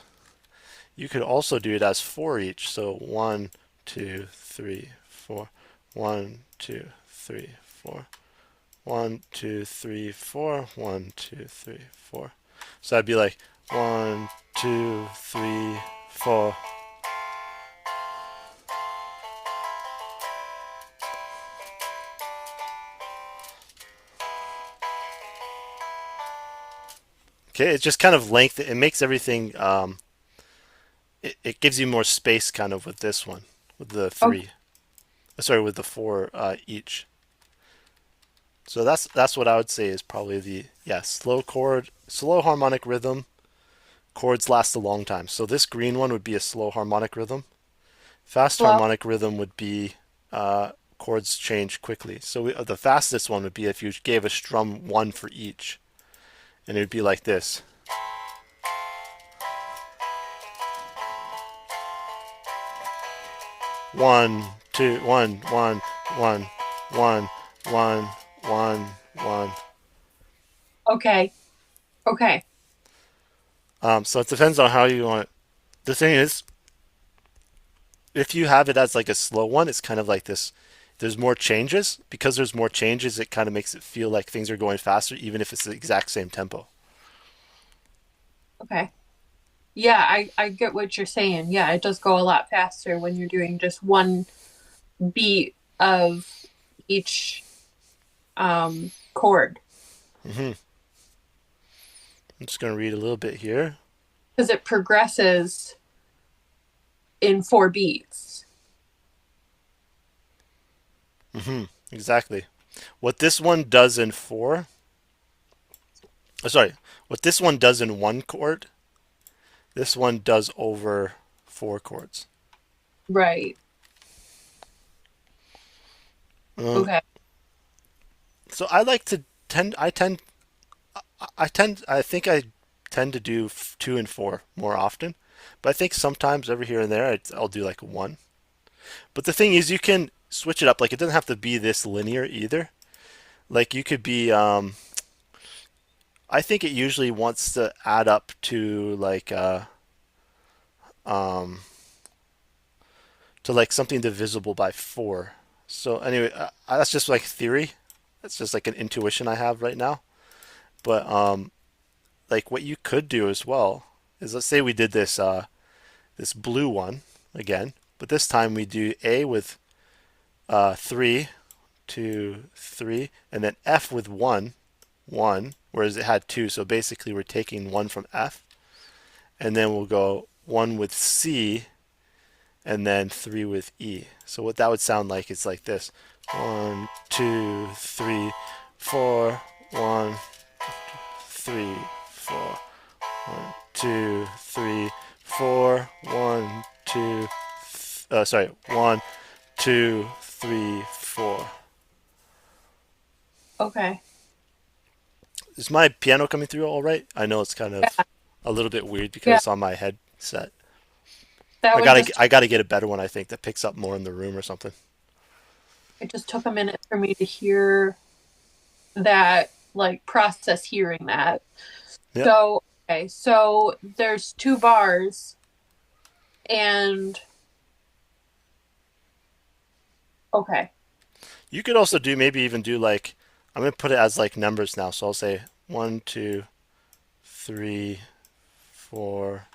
You could also do it as four each. So 1 2 3 4, 1 2 3 4, 1 2 3 4, 1 2 3 4. So that'd be like 1 2 3 4. Okay, it's just kind of length. It makes everything. It gives you more space, kind of, with this one, with the Okay. three. Sorry, with the four each. So that's what I would say is probably the slow chord, slow harmonic rhythm. Chords last a long time. So this green one would be a slow harmonic rhythm. Fast Slow. harmonic rhythm would be chords change quickly. So the fastest one would be if you gave a strum one for each, and it would be like this. One, two, one, one, one, one, one, one, one. Okay. Okay. So it depends on how you want it. The thing is, if you have it as like a slow one, it's kind of like this. There's more changes. Because there's more changes, it kind of makes it feel like things are going faster, even if it's the exact same tempo. Okay. Yeah, I get what you're saying. Yeah, it does go a lot faster when you're doing just one beat of each chord I'm just going to read a little bit here. because it progresses in four beats. Exactly. What this one does in four, sorry, what this one does in one chord, this one does over four chords. Right. Um, Okay. so I like to tend, I think I tend to do two and four more often, but I think sometimes every here and there I'll do like one. But the thing is, you can switch it up. Like it doesn't have to be this linear either. Like you could be, I think it usually wants to add up to like um, to like something divisible by four. So anyway, that's just like theory. That's just like an intuition I have right now. But like what you could do as well is, let's say we did this blue one again, but this time we do A with 3 2 3, and then F with 1 1, whereas it had 2. So basically, we're taking 1 from F, and then we'll go 1 with C, and then 3 with E. So what that would sound like is like this: 1 2 3 4, 1 3 4, 1 2 3 4, 1 2. Sorry, 1 2 3 4. Okay. Is my piano coming through all right? I know it's kind of Yeah. a little bit weird because Yeah. it's on my headset. That I one gotta just I gotta get a better one, I think, that picks up more in the room or something. it just took a minute for me to hear that, like process hearing that. Yep. So, okay, so there's two bars and okay. You could also do, maybe even do like, I'm gonna put it as like numbers now. So I'll say 1 2 3 4,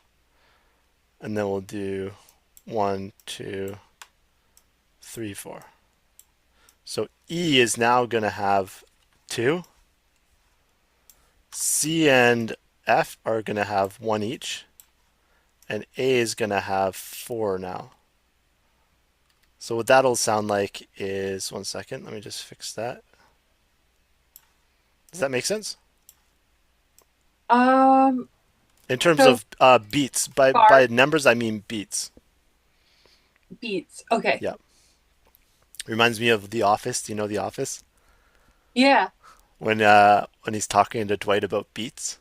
and then we'll do 1 2 3 4. So E is now gonna have 2. C and F are gonna have 1 each, and A is gonna have 4 now. So what that'll sound like is, one second, let me just fix that. Does that make sense? Um, In terms so of beats, by bar numbers I mean beats. beats. Okay. Yeah, Reminds me of The Office. Do you know The Office? Yeah. When he's talking to Dwight about beats,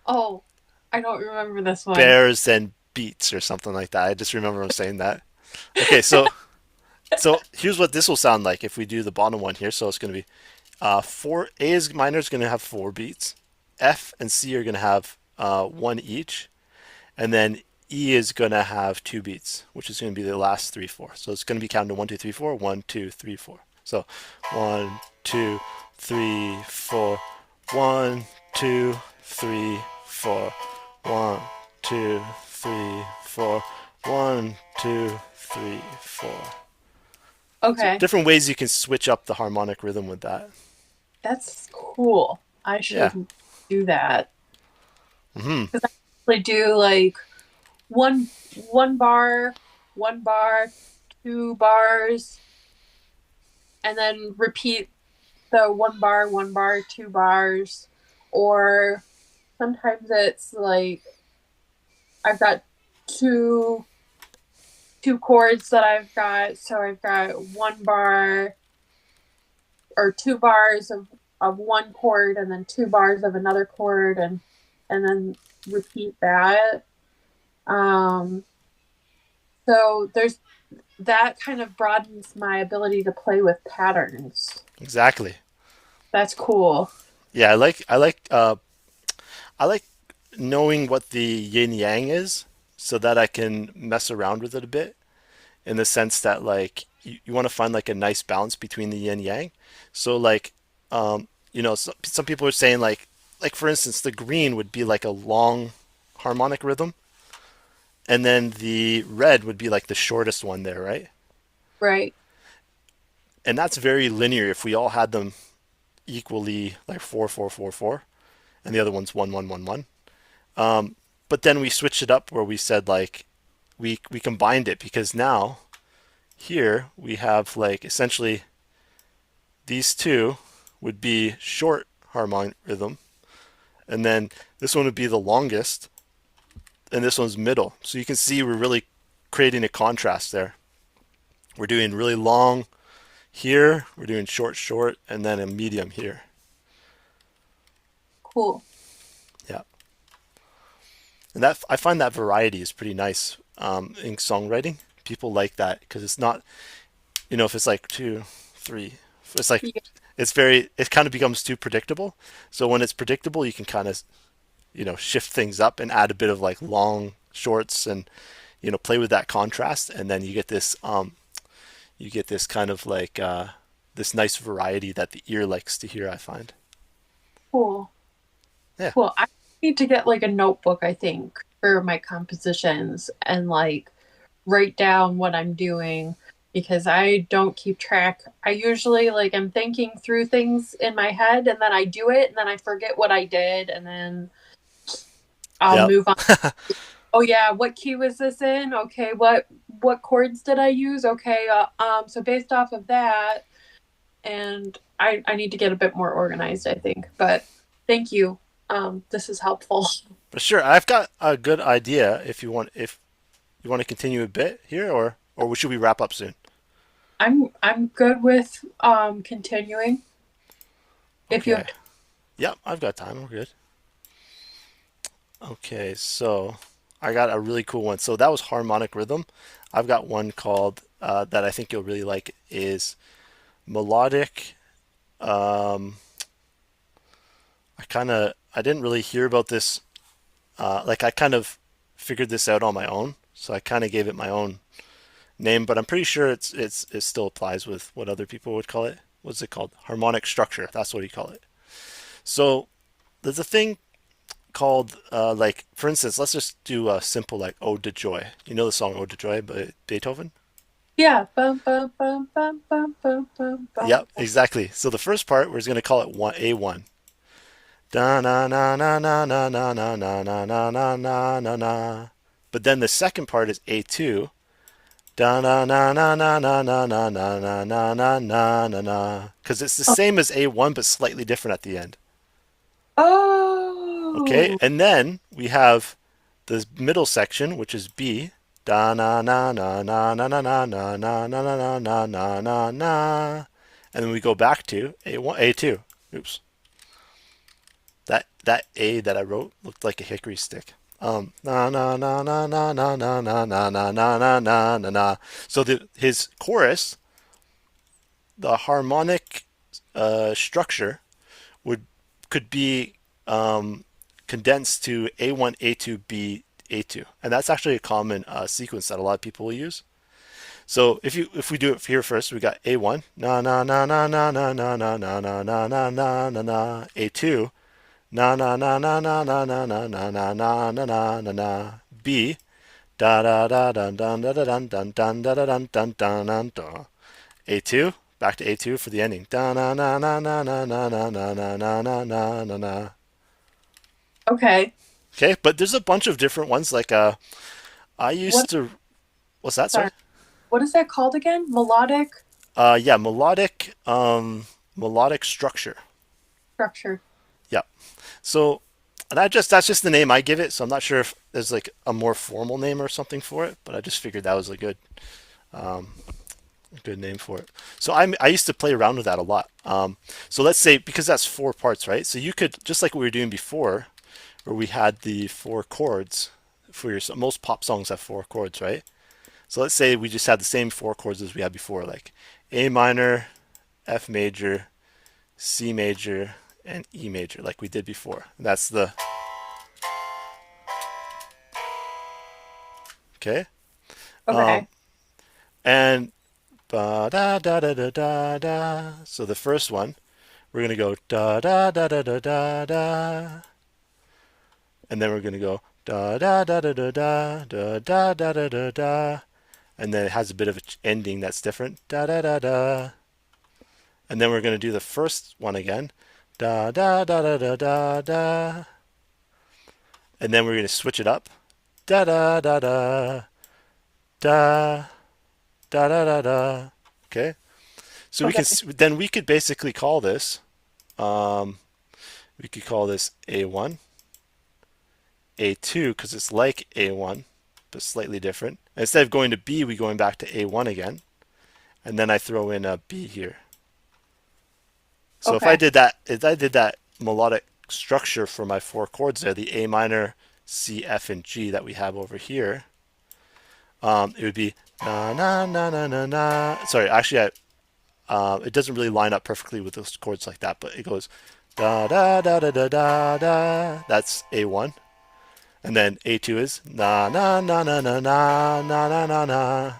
Oh, I don't remember this one. bears and beats or something like that. I just remember him saying that. Okay, so here's what this will sound like if we do the bottom one here. So it's going to be four. A is minor is going to have four beats. F and C are going to have one each, and then E is going to have two beats, which is going to be the last three four. So it's going to be counted 1 2 3 4 1 2 3 4. So 1 2 3 4 1 2 3 4 1 2 3 4 1 2 3 4. So Okay, different ways you can switch up the harmonic rhythm with that. that's cool. I Yeah. should do that. Hmm. Because I usually do like one one bar, 2 bars, and then repeat the one bar, 2 bars. Or sometimes it's like I've got two two chords that I've got. So I've got 1 bar or 2 bars of one chord and then 2 bars of another chord and then repeat that. Um, so there's that kind of broadens my ability to play with patterns. Exactly. That's cool. Yeah, I like knowing what the yin yang is so that I can mess around with it a bit in the sense that like you want to find like a nice balance between the yin yang. So like some people are saying like for instance the green would be like a long harmonic rhythm and then the red would be like the shortest one there, right? Right. And that's very linear if we all had them equally like 4 4 4 4 and the other one's 1 1 1 1. But then we switched it up where we said like we combined it because now here we have like essentially these two would be short harmonic rhythm, and then this one would be the longest, and this one's middle. So you can see we're really creating a contrast there. We're doing really long here, we're doing short, short, and then a medium here. Cool. Yeah, and that I find that variety is pretty nice in songwriting. People like that because it's not, if it's like two, three, it's like Yeah, it kind of becomes too predictable. So when it's predictable, you can kind of shift things up and add a bit of like long shorts and play with that contrast, and then you get this kind of like this nice variety that the ear likes to hear, I find. cool. Yeah. Cool. I need to get like a notebook, I think, for my compositions and like write down what I'm doing because I don't keep track. I usually like I'm thinking through things in my head and then I do it and then I forget what I did and then I'll Yep. move on. Oh yeah, what key was this in? Okay, what chords did I use? Okay, so based off of that, and I need to get a bit more organized, I think. But thank you. This is helpful. But sure, I've got a good idea if you want to continue a bit here or should we wrap up soon? I'm good with continuing. If you Okay. have Yep, I've got time. We're good. Okay, so I got a really cool one. So that was harmonic rhythm. I've got one called that I think you'll really like is melodic. Um, I didn't really hear about this. Like I kind of figured this out on my own, so I kind of gave it my own name. But I'm pretty sure it still applies with what other people would call it. What's it called? Harmonic structure. That's what you call it. So there's a thing called like for instance, let's just do a simple like Ode to Joy. You know the song Ode to Joy by Beethoven? yeah. Bum, bum, bum, bum, bum, bum, bum, bum. Yep, exactly. So the first part we're going to call it one A1. Da na na na na na na na na na na na na na na. But then the second part is A2. Da na na na na na na na na na na na na na na. Because it's the same as A1 but slightly different at the end. Okay, Oh, and then we have the middle section, which is B. Da na na na na na na na na na na na na na na na. And then we go back to A1, A2. Oops. That A that I wrote looked like a hickory stick. Na na na na na na na na na na na na na na na. So his chorus, the harmonic structure would could be condensed to A1, A2, B, A2, and that's actually a common sequence that a lot of people will use. So if we do it here first, we got A1 na na na na na na na na na na na na na na na. A2 na na na na na na na na na na na na na na na. B da da da dun dun da da dun dun dun da da dun dun dun dun dun. A2 back to A2 for the ending. Da na na na na na na na na na na na na na na. Okay. Okay, but there's a bunch of different ones. Like I What, used to. What's that? Sorry. sorry, what is that called again? Melodic Yeah, melodic structure. structure. Yeah. So that's just the name I give it. So I'm not sure if there's like a more formal name or something for it, but I just figured that was um, a good name for it. So I used to play around with that a lot. So let's say because that's four parts, right? So you could just like what we were doing before, where we had the four chords for your most pop songs have four chords, right? So let's say we just had the same four chords as we had before, like A minor, F major, C major, and E major, like we did before. That's the okay. Um, Okay. and ba da da da da da da. So the first one, we're gonna go da da da da da da da, and then we're gonna go da da da da da da da da da da da da, and then it has a bit of an ending that's different. Da da da da. And then we're going to do the first one again. Da da da da da da da. And then we're going to switch it up. Da da da da da da da da da. Okay. So Okay. we could basically call this um, we could call this A1, A2 because it's like A1 but slightly different. And instead of going to B, we're going back to A1 again, and then I throw in a B here. So Okay. if I did that melodic structure for my four chords there, the A minor, C, F, and G that we have over here, it would be na na na na na na. Sorry, actually, it doesn't really line up perfectly with those chords like that, but it goes da da da da da da da. That's A1, and then A2 is na na na na na na na na na na,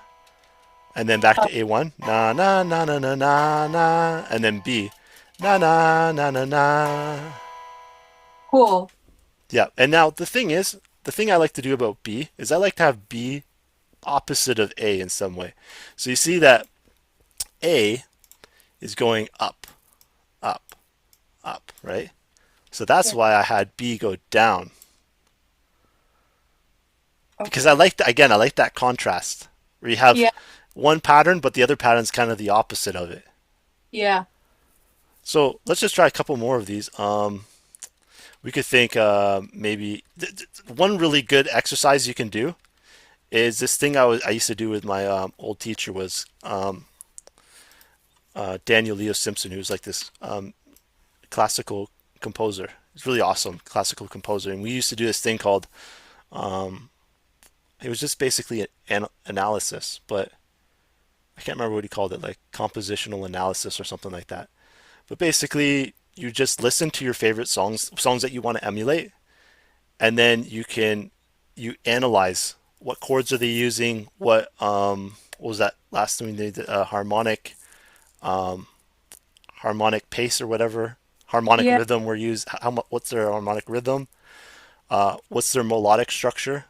and then back Uh, to A1 na na na na na na na, and then B na na na na na. cool. Yeah, and now the thing is, the thing I like to do about B is I like to have B opposite of A in some way. So you see that A is going up, up, up, right? So that's Yeah. why I had B go down. Because Okay. I like that, again, I like that contrast where you have Yeah. one pattern, but the other pattern is kind of the opposite of it. Yeah. So let's just try a couple more of these. We could think maybe one really good exercise you can do is this thing I used to do with my old teacher was Daniel Leo Simpson, who's like this classical composer. He's really awesome classical composer, and we used to do this thing called it was just basically an analysis, but I can't remember what he called it, like compositional analysis or something like that. But basically, you just listen to your favorite songs that you want to emulate, and then you analyze what chords are they using, what was that last thing they did, harmonic pace or whatever, harmonic Yeah. rhythm were used. What's their harmonic rhythm? What's their melodic structure?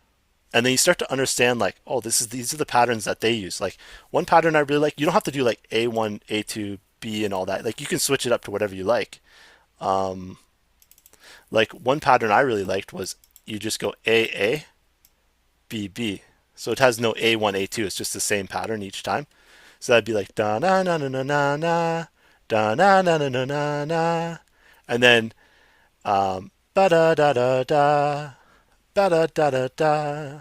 And then you start to understand like, oh, these are the patterns that they use. Like one pattern I really like. You don't have to do like A1, A2, B, and all that. Like you can switch it up to whatever you like. Like one pattern I really liked was you just go A, B, B. So it has no A1, A2. It's just the same pattern each time. So that'd be like da na na na na na na, da na na na na na na, and then ba da da da da, ba da da da da,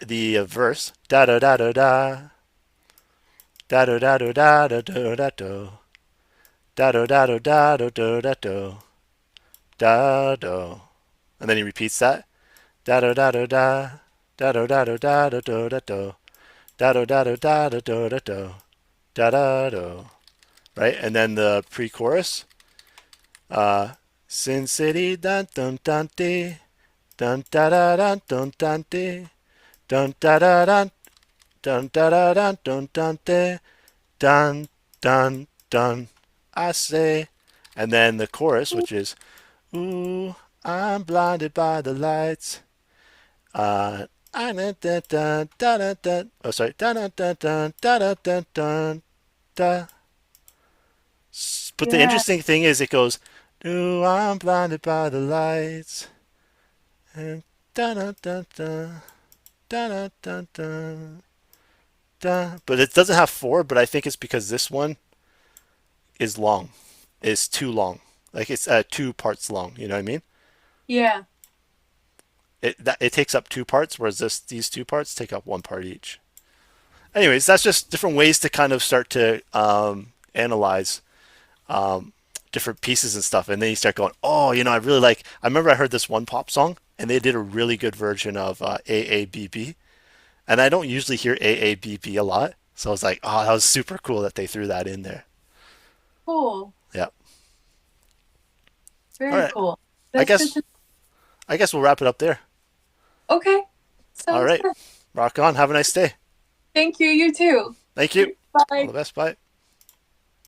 the verse. Da da da da da. Da da da da da da da da da. Da da da da da da da da da. Da da. And then he repeats that. Da da da da da. Da da da da da da da da da. Da da da da da da da da da. Da da da. Right? And then the pre-chorus. Sin City dun dun dun dee. Dun da da dun dun dun dee. Dun da da dun dun da da dun dun dun dee. Dun dun dun. I say. And then the chorus, which is ooh, I'm blinded by the lights. I dun dun dun dun dun dun. Oh, sorry. Dun dun dun dun dun dun dun dun. But the Yeah. interesting thing is, it goes, ooh, I'm blinded by the lights. And dun dun dun dun dun dun dun dun. But it doesn't have four. But I think it's because this one is long, is too long. Like it's two parts long. You know what I mean? Yeah. It takes up two parts, whereas these two parts take up one part each. Anyways, that's just different ways to kind of start to analyze different pieces and stuff, and then you start going, oh, I really like. I remember I heard this one pop song, and they did a really good version of AABB, and I don't usually hear AABB a lot, so I was like, oh, that was super cool that they threw that in there. Cool. Yeah. All Very right. cool. I That's good guess to I guess we'll wrap it up there. Okay. All Sounds right. good. Rock on. Have a nice day. Thank you. You too. Thank you. All Bye. the best. Bye.